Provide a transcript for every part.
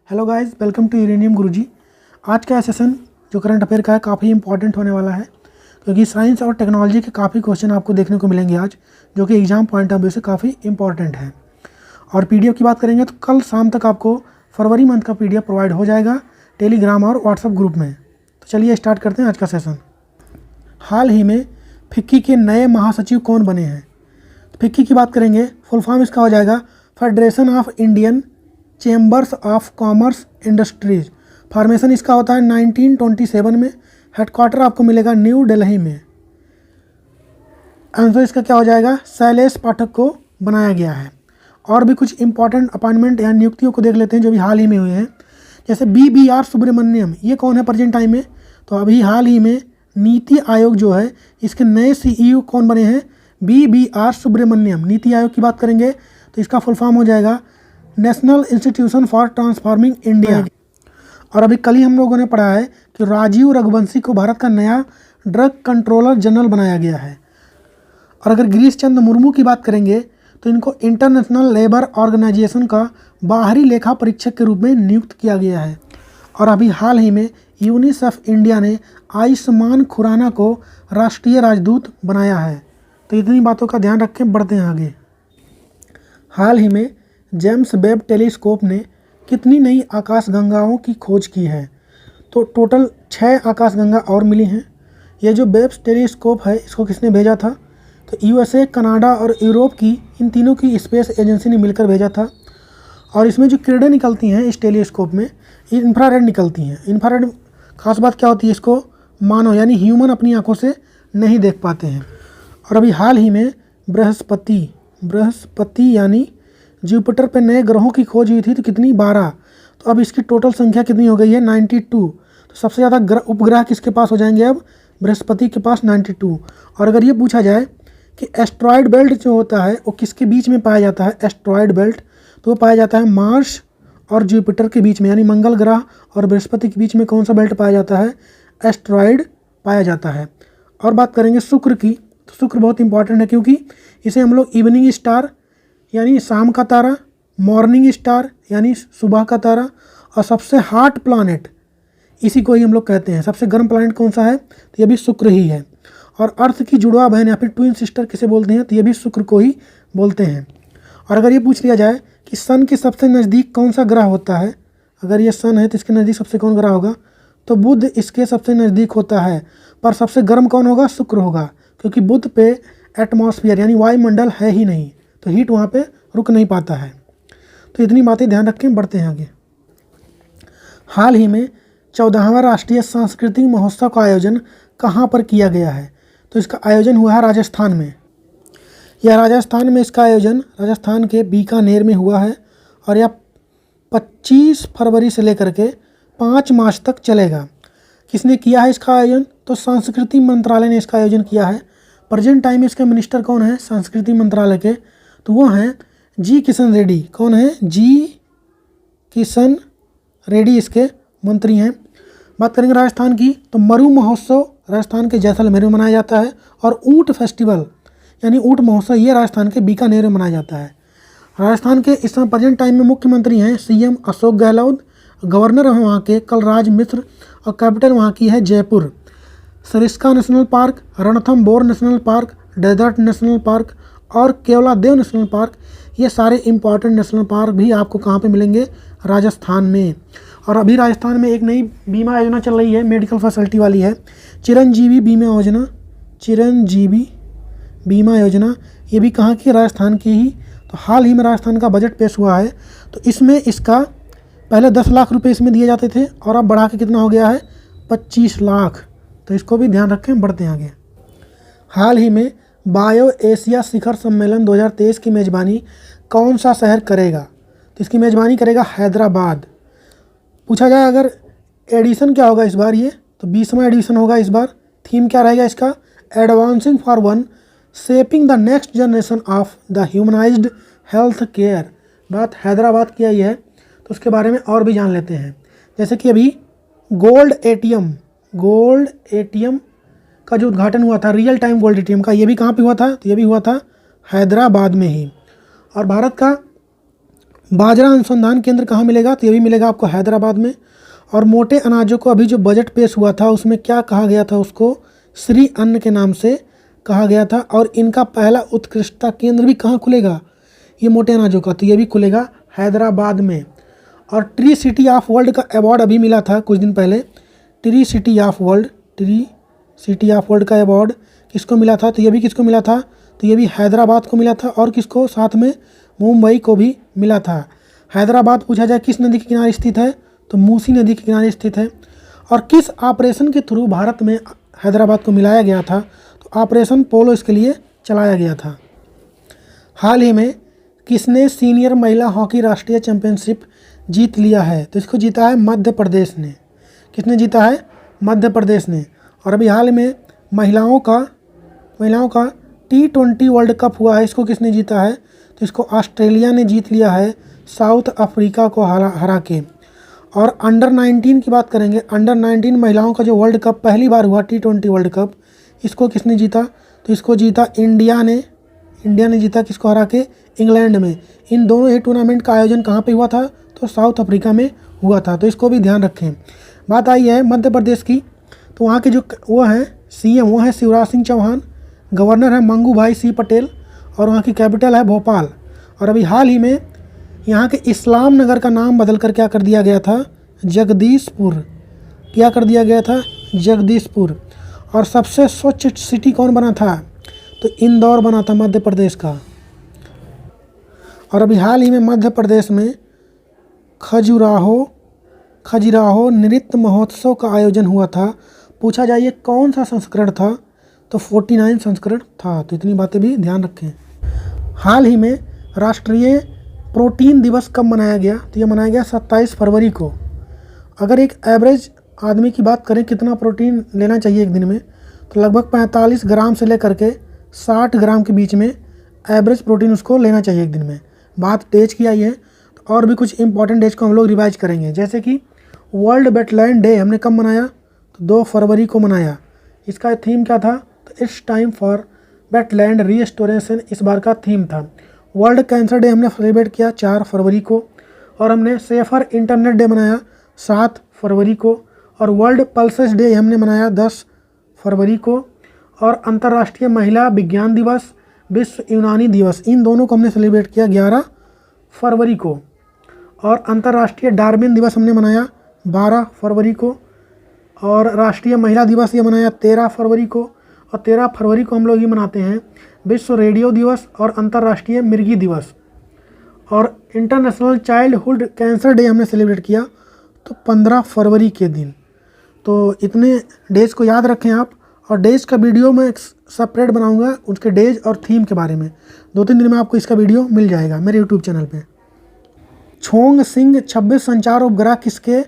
Hello guys, welcome to uranium Guruji. आज का session जो करंट अफेयर का है काफ़ी इंपॉर्टेंट होने वाला है, क्योंकि साइंस और टेक्नोलॉजी के काफ़ी क्वेश्चन आपको देखने को मिलेंगे आज, जो कि एग्जाम पॉइंट ऑफ व्यू से काफ़ी इंपॉर्टेंट है। और पीडीएफ की बात करेंगे तो कल शाम तक आपको फरवरी मंथ का पीडीएफ प्रोवाइड हो जाएगा टेलीग्राम और व्हाट्सएप ग्रुप में। तो चलिए स्टार्ट करते हैं आज का सेशन। हाल ही में फिक्की के नए महासचिव कौन बने हैं? फिक्की की बात करेंगे, फुल फॉर्म इसका हो जाएगा federation of Indian chambers of commerce industries. Formation इसका होता है 1927 में। हेडक्वार्टर आपको मिलेगा न्यू दिल्ली में। आंसर इसका क्या हो जाएगा? शैलेश पाठक को बनाया गया है। और भी कुछ इंपॉर्टेंट अपॉइंटमेंट या नियुक्तियों को देख लेते हैं जो भी हाल ही में हुए हैं। जैसे BBR सुब्रमण्यम, ये कौन है प्रेजेंट टाइम में? तो अभी हाल ही में नीति आयोग जो है इसके नए CEO कौन बने हैं? BBR सुब्रमण्यम। नीति आयोग की बात करेंगे तो इसका फुल फॉर्म हो जाएगा national institution for transforming India. और अभी कल ही हम लोगों ने पढ़ा है कि राजीव रघुवंशी को भारत का नया ड्रग कंट्रोलर जनरल बनाया गया है। और अगर गिरीश चंद्र मुर्मू की बात करेंगे तो इनको इंटरनेशनल लेबर ऑर्गेनाइजेशन का बाहरी लेखा परीक्षक के रूप में नियुक्त किया गया है। और अभी हाल ही में यूनिसेफ इंडिया ने आयुष्मान खुराना को राष्ट्रीय राजदूत बनाया है। तो इतनी बातों का ध्यान रखें, बढ़ते हैं आगे। हाल ही में जेम्स वेब टेलीस्कोप ने कितनी नई आकाशगंगाओं की खोज की है? तो टोटल 6 आकाशगंगा और मिली हैं। ये जो वेब टेलीस्कोप है इसको किसने भेजा था? तो USA, कनाडा और यूरोप की इन तीनों की स्पेस एजेंसी ने मिलकर भेजा था। और इसमें जो किरणें निकलती हैं इस टेलीस्कोप में, ये इंफ्रारेड निकलती हैं। इंफ्रारेड खास बात क्या होती है, इसको मानव यानी ह्यूमन अपनी आंखों से नहीं देख पाते हैं। और अभी हाल ही में बृहस्पति यानी जुपिटर पे नए ग्रहों की खोज हुई थी, तो कितनी? 12। तो अब इसकी टोटल संख्या कितनी हो गई है? 92। तो सबसे ज़्यादा उपग्रह किसके पास हो जाएंगे अब? बृहस्पति के पास 92। और अगर ये पूछा जाए कि एस्ट्रॉयड बेल्ट जो होता है वो किसके बीच में पाया जाता है? एस्ट्रॉयड बेल्ट तो वो पाया जाता है मार्स और जुपिटर के बीच में, यानी मंगल ग्रह और बृहस्पति के बीच में कौन सा बेल्ट पाया जाता है? एस्ट्रॉयड पाया जाता है। और बात करेंगे शुक्र की, तो शुक्र बहुत इंपॉर्टेंट है, क्योंकि इसे हम लोग इवनिंग स्टार यानी शाम का तारा, मॉर्निंग स्टार यानी सुबह का तारा, और सबसे हॉट प्लैनेट इसी को ही हम लोग कहते हैं। सबसे गर्म प्लैनेट कौन सा है? तो ये भी शुक्र ही है। और अर्थ की जुड़वा बहन या फिर ट्विन सिस्टर किसे बोलते हैं? तो ये भी शुक्र को ही बोलते हैं। और अगर ये पूछ लिया जाए कि सन के सबसे नज़दीक कौन सा ग्रह होता है, अगर ये सन है तो इसके नज़दीक सबसे कौन ग्रह होगा? तो बुध इसके सबसे नज़दीक होता है। पर सबसे गर्म कौन होगा? शुक्र होगा, क्योंकि बुध पे एटमॉस्फेयर यानी वायुमंडल है ही नहीं, तो हीट वहाँ पे रुक नहीं पाता है। तो इतनी बातें ध्यान रखें, बढ़ते हैं आगे। हाल ही में 14वां राष्ट्रीय सांस्कृतिक महोत्सव का आयोजन कहाँ पर किया गया है? तो इसका आयोजन हुआ है राजस्थान में। इसका आयोजन राजस्थान के बीकानेर में हुआ है। और यह 25 फरवरी से लेकर के 5 मार्च तक चलेगा। किसने किया है इसका आयोजन? तो संस्कृति मंत्रालय ने इसका आयोजन किया है। प्रेजेंट टाइम में इसके मिनिस्टर कौन है संस्कृति मंत्रालय के? तो वो हैं जी किशन रेड्डी। कौन है? जी किशन रेड्डी इसके मंत्री हैं। बात करेंगे राजस्थान की, तो मरु महोत्सव राजस्थान के जैसलमेर में मनाया जाता है। और ऊँट फेस्टिवल यानी ऊँट महोत्सव ये राजस्थान के बीकानेर में मनाया जाता है। राजस्थान के इस समय प्रेजेंट टाइम में मुख्यमंत्री हैं CM अशोक गहलोत, गवर्नर हैं वहाँ के कलराज मिश्र, और कैपिटल वहाँ की है Jaipur. Sariska national park, Ranthambore national park, desert national park और केवलादेव नेशनल पार्क, ये सारे इंपॉर्टेंट नेशनल पार्क भी आपको कहाँ पे मिलेंगे? राजस्थान में। और अभी राजस्थान में एक नई बीमा योजना चल रही है, मेडिकल फैसिलिटी वाली है, चिरंजीवी बीमा योजना। ये भी कहाँ की? राजस्थान की ही। तो हाल ही में राजस्थान का बजट पेश हुआ है, तो इसमें इसका पहले 10 लाख रुपये इसमें दिए जाते थे और अब बढ़ा के कितना हो गया है? 25 लाख। तो इसको भी ध्यान रखें, बढ़ते हैं आगे। हाल ही में बायो एशिया शिखर सम्मेलन 2023 की मेज़बानी कौन सा शहर करेगा? तो इसकी मेज़बानी करेगा हैदराबाद। पूछा जाए अगर एडिशन क्या होगा इस बार, ये तो 20वां एडिशन होगा इस बार। थीम क्या रहेगा इसका? Advancing for one shaping the next generation of the humanised health care. बात हैदराबाद की आई है, तो उसके बारे में और भी जान लेते हैं। जैसे कि अभी गोल्ड एटीएम का जो उद्घाटन हुआ था, रियल टाइम गोल्ड एटीएम का, ये भी कहाँ पे हुआ था? तो ये भी हुआ था हैदराबाद में ही। और भारत का बाजरा अनुसंधान केंद्र कहाँ मिलेगा? तो ये भी मिलेगा आपको हैदराबाद में। और मोटे अनाजों को अभी जो बजट पेश हुआ था उसमें क्या कहा गया था? उसको श्री अन्न के नाम से कहा गया था। और इनका पहला उत्कृष्टता केंद्र भी कहाँ खुलेगा? ये मोटे अनाजों का, तो ये भी खुलेगा हैदराबाद में। और ट्री सिटी ऑफ वर्ल्ड का अवार्ड अभी मिला था कुछ दिन पहले। ट्री सिटी ऑफ वर्ल्ड का अवार्ड किसको मिला था? तो ये भी किसको मिला था? तो ये भी हैदराबाद को मिला था। और किसको? साथ में मुंबई को भी मिला था। हैदराबाद पूछा जाए किस नदी के किनारे स्थित है? तो मूसी नदी के किनारे स्थित है। और किस ऑपरेशन के थ्रू भारत में हैदराबाद को मिलाया गया था? तो ऑपरेशन पोलो इसके लिए चलाया गया था। हाल ही में किसने सीनियर महिला हॉकी राष्ट्रीय चैंपियनशिप जीत लिया है? तो इसको जीता है मध्य प्रदेश ने। किसने जीता है? मध्य प्रदेश ने। और अभी हाल में महिलाओं का T20 वर्ल्ड कप हुआ है, इसको किसने जीता है? तो इसको ऑस्ट्रेलिया ने जीत लिया है साउथ अफ्रीका को हरा के। और अंडर 19 की बात करेंगे, अंडर 19 महिलाओं का जो वर्ल्ड कप पहली बार हुआ T20 वर्ल्ड कप, इसको किसने जीता? तो इसको जीता इंडिया ने जीता। किसको हरा के? इंग्लैंड में। इन दोनों ही टूर्नामेंट का आयोजन कहाँ पे हुआ था? तो साउथ अफ्रीका में हुआ था, तो इसको भी ध्यान रखें। बात आई है मध्य प्रदेश की, तो वहाँ के जो वो हैं CM वो है शिवराज सिंह चौहान, गवर्नर है मंगू भाई सी पटेल, और वहाँ की कैपिटल है भोपाल। और अभी हाल ही में यहाँ के इस्लाम नगर का नाम बदल कर क्या कर दिया गया था? जगदीशपुर। क्या कर दिया गया था? जगदीशपुर। और सबसे स्वच्छ सिटी कौन बना था? तो इंदौर बना था मध्य प्रदेश का। और अभी हाल ही में मध्य प्रदेश में खजुराहो नृत्य महोत्सव का आयोजन हुआ था। पूछा जाए ये कौन सा संस्करण था? तो 49 संस्करण था। तो इतनी बातें भी ध्यान रखें। हाल ही में राष्ट्रीय प्रोटीन दिवस कब मनाया गया? तो ये मनाया गया 27 फरवरी को। अगर एक एवरेज आदमी की बात करें कितना प्रोटीन लेना चाहिए एक दिन में, तो लगभग 45 ग्राम से लेकर के 60 ग्राम के बीच में एवरेज प्रोटीन उसको लेना चाहिए एक दिन में। बात डेज की आई है, तो और भी कुछ इंपॉर्टेंट डेज को हम लोग रिवाइज करेंगे। जैसे कि वर्ल्ड वेटलैंड डे हमने कब मनाया? तो 2 फरवरी को मनाया। इसका थीम क्या था? तो it's time for wetland restoration इस बार का थीम था। वर्ल्ड कैंसर डे हमने सेलिब्रेट किया 4 फरवरी को। और हमने सेफर इंटरनेट डे मनाया 7 फरवरी को। और वर्ल्ड पल्सेस डे हमने मनाया 10 फरवरी को। और अंतर्राष्ट्रीय महिला विज्ञान दिवस, विश्व यूनानी दिवस, इन दोनों को हमने सेलिब्रेट किया 11 फरवरी को। और अंतर्राष्ट्रीय डार्विन दिवस हमने मनाया 12 फरवरी को। और राष्ट्रीय महिला दिवस ये मनाया 13 फरवरी को। और 13 फरवरी को हम लोग ये मनाते हैं विश्व रेडियो दिवस और अंतर्राष्ट्रीय मिर्गी दिवस। और इंटरनेशनल चाइल्डहुड कैंसर डे हमने सेलिब्रेट किया तो 15 फरवरी के दिन। तो इतने डेज को याद रखें आप। और डेज का वीडियो मैं सेपरेट बनाऊंगा उसके डेज और थीम के बारे में। 2-3 दिन में आपको इसका वीडियो मिल जाएगा मेरे यूट्यूब चैनल पे। छोंग सिंह 26 संचार उपग्रह किसके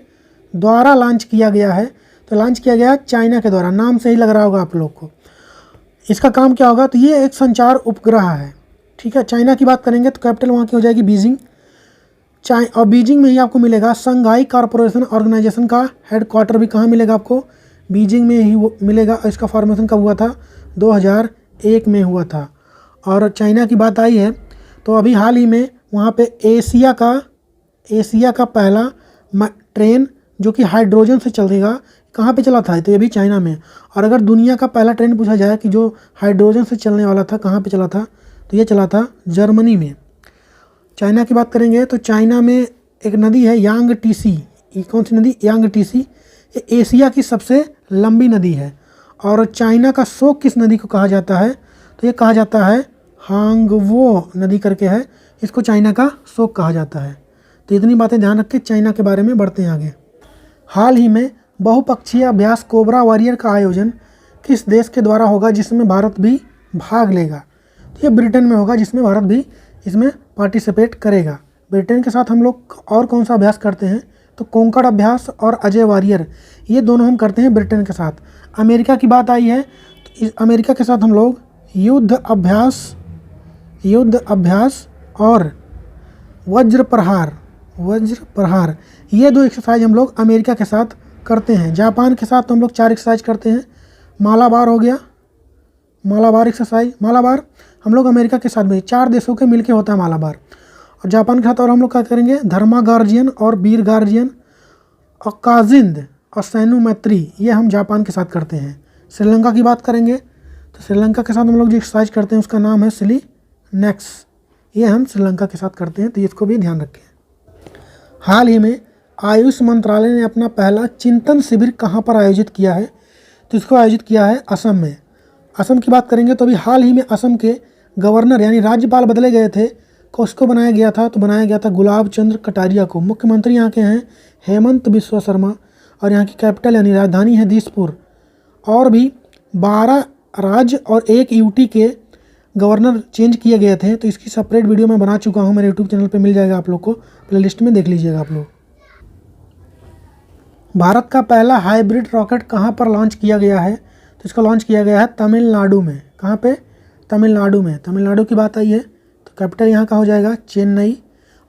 द्वारा लॉन्च किया गया है? तो लॉन्च किया गया चाइना के द्वारा। नाम से ही लग रहा होगा आप लोग को। इसका काम क्या होगा? तो ये एक संचार उपग्रह है, ठीक है। चाइना की बात करेंगे तो कैपिटल वहाँ की हो जाएगी बीजिंग। और बीजिंग में ही आपको मिलेगा संघाई कॉरपोरेशन ऑर्गेनाइजेशन का हेडक्वार्टर भी कहाँ मिलेगा आपको? बीजिंग में ही मिलेगा। इसका फॉर्मेशन कब हुआ था? 2001 में हुआ था। और चाइना की बात आई है तो अभी हाल ही में वहाँ पे एशिया का पहला ट्रेन जो कि हाइड्रोजन से चलेगा कहाँ पे चला था? तो ये भी चाइना में। और अगर दुनिया का पहला ट्रेन पूछा जाए कि जो हाइड्रोजन से चलने वाला था कहाँ पे चला था? तो ये चला था जर्मनी में। चाइना की बात करेंगे तो चाइना में एक नदी है यांग टीसी। ये कौन सी नदी? यांग टीसी। ये एशिया की सबसे लंबी नदी है। और चाइना का शोक किस नदी को कहा जाता है? तो ये कहा जाता है हांगवो नदी करके है, इसको चाइना का शोक कहा जाता है। तो इतनी बातें ध्यान रख के चाइना के बारे में बढ़ते हैं आगे। हाल ही में बहुपक्षीय अभ्यास कोबरा वॉरियर का आयोजन किस देश के द्वारा होगा जिसमें भारत भी भाग लेगा? तो ये ब्रिटेन में होगा जिसमें भारत भी इसमें पार्टिसिपेट करेगा। ब्रिटेन के साथ हम लोग और कौन सा अभ्यास करते हैं? तो कोंकण अभ्यास और अजय वॉरियर, ये दोनों हम करते हैं ब्रिटेन के साथ। अमेरिका की बात आई है तो अमेरिका के साथ हम लोग युद्ध अभ्यास और वज्र प्रहार ये 2 एक्सरसाइज हम लोग अमेरिका के साथ करते हैं। जापान के साथ तो हम लोग 4 एक्सरसाइज करते हैं। मालाबार हो गया, मालाबार एक्सरसाइज। मालाबार हम लोग अमेरिका के साथ भी 4 देशों के मिलके होता है मालाबार। और जापान के साथ और हम लोग क्या करेंगे, धर्मा गार्जियन और वीर गार्जियन और काजिंद और सैनु मैत्री, ये हम जापान के साथ करते हैं। श्रीलंका की बात करेंगे तो श्रीलंका के साथ हम लोग जो एक्सरसाइज करते हैं उसका नाम है सिली नेक्स, ये हम श्रीलंका के साथ करते हैं, तो इसको भी ध्यान रखें। हाल ही में आयुष मंत्रालय ने अपना पहला चिंतन शिविर कहाँ पर आयोजित किया है, तो इसको आयोजित किया है असम में। असम की बात करेंगे तो अभी हाल ही में असम के गवर्नर यानी राज्यपाल बदले गए थे, उसको बनाया गया था, तो बनाया गया था गुलाब चंद्र कटारिया को। मुख्यमंत्री यहाँ के हैं हेमंत बिस्वा शर्मा और यहाँ की कैपिटल यानी राजधानी है दिसपुर। और भी 12 राज्य और 1 यूटी के गवर्नर चेंज किए गए थे, तो इसकी सेपरेट वीडियो मैं बना चुका हूँ, मेरे यूट्यूब चैनल पे मिल जाएगा, आप लोग को प्लेलिस्ट में देख लीजिएगा आप लोग। भारत का पहला हाइब्रिड रॉकेट कहाँ पर लॉन्च किया गया है, तो इसको लॉन्च किया गया है तमिलनाडु में। कहाँ पे, तमिलनाडु में। तमिलनाडु की बात आई है तो कैपिटल यहाँ का हो जाएगा चेन्नई,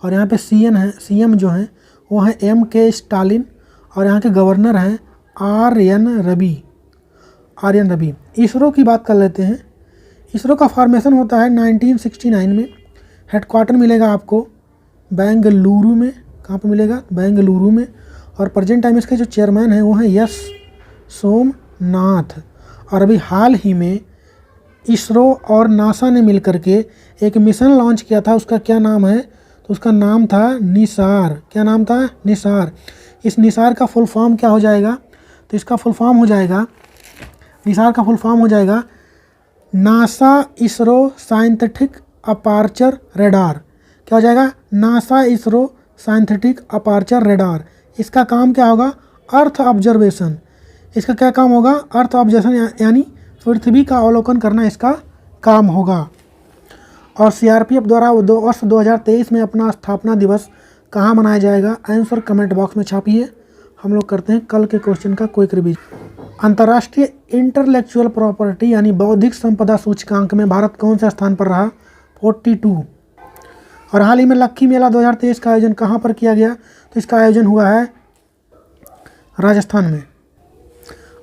और यहाँ पे सीएम जो हैं वो हैं MK स्टालिन, और यहाँ के गवर्नर हैं आर्यन रवि। इसरो की बात कर लेते हैं। इसरो का फॉर्मेशन होता है 1969 में। हेडक्वार्टर मिलेगा आपको बेंगलुरु में। कहाँ पे मिलेगा, बेंगलुरु में। और प्रेजेंट टाइम इसके जो चेयरमैन हैं वो हैं एस सोमनाथ। और अभी हाल ही में इसरो और नासा ने मिलकर के एक मिशन लॉन्च किया था, उसका क्या नाम है, तो उसका नाम था निसार। क्या नाम था, निसार। इस निसार का फुल फॉर्म क्या हो जाएगा, तो इसका फुल फॉर्म हो जाएगा, निसार का फुल फॉर्म हो जाएगा NASA ISRO scientific aperture radar. क्या हो जाएगा, NASA ISRO scientific aperture radar. इसका काम क्या होगा, अर्थ ऑब्जर्वेशन। इसका क्या काम होगा, अर्थ ऑब्जर्वेशन यानी पृथ्वी का अवलोकन करना इसका काम होगा। और CRPF द्वारा वर्ष 2023 में अपना स्थापना दिवस कहाँ मनाया जाएगा, आंसर कमेंट बॉक्स में छापिए। हम लोग करते हैं कल के क्वेश्चन का क्विक रिवीजन। अंतर्राष्ट्रीय इंटेलेक्चुअल प्रॉपर्टी यानी बौद्धिक संपदा सूचकांक में भारत कौन से स्थान पर रहा, 42। और हाल ही में लक्की मेला 2023 का आयोजन कहाँ पर किया गया, तो इसका आयोजन हुआ है राजस्थान में।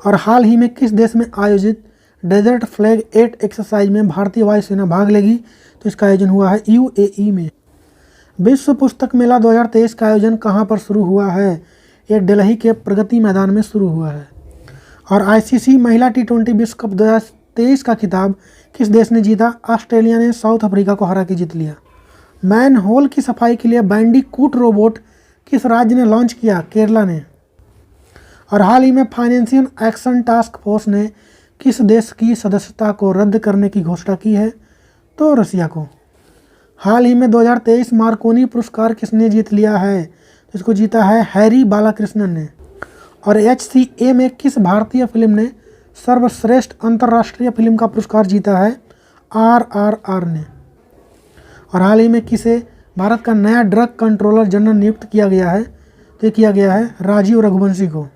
और हाल ही में किस देश में आयोजित डेजर्ट फ्लैग 8 एक्सरसाइज में भारतीय वायुसेना भाग लेगी, तो इसका आयोजन हुआ है UAE में। विश्व पुस्तक मेला 2023 का आयोजन कहाँ पर शुरू हुआ है, ये दिल्ली के प्रगति मैदान में शुरू हुआ है। और ICC महिला T20 विश्व कप 2023 का खिताब किस देश ने जीता, ऑस्ट्रेलिया ने साउथ अफ्रीका को हरा के जीत लिया। मैन होल की सफाई के लिए बैंडिकूट रोबोट किस राज्य ने लॉन्च किया, केरला ने। और हाल ही में फाइनेंशियल एक्शन टास्क फोर्स ने किस देश की सदस्यता को रद्द करने की घोषणा की है, तो रसिया को। हाल ही में 2023 मार्कोनी पुरस्कार किसने जीत लिया है, तो इसको जीता है हैरी बालाकृष्णन ने। और HCA में किस भारतीय फिल्म ने सर्वश्रेष्ठ अंतर्राष्ट्रीय फिल्म का पुरस्कार जीता है, RRR ने। और हाल ही में किसे भारत का नया ड्रग कंट्रोलर जनरल नियुक्त किया गया है, तो किया गया है राजीव रघुवंशी को।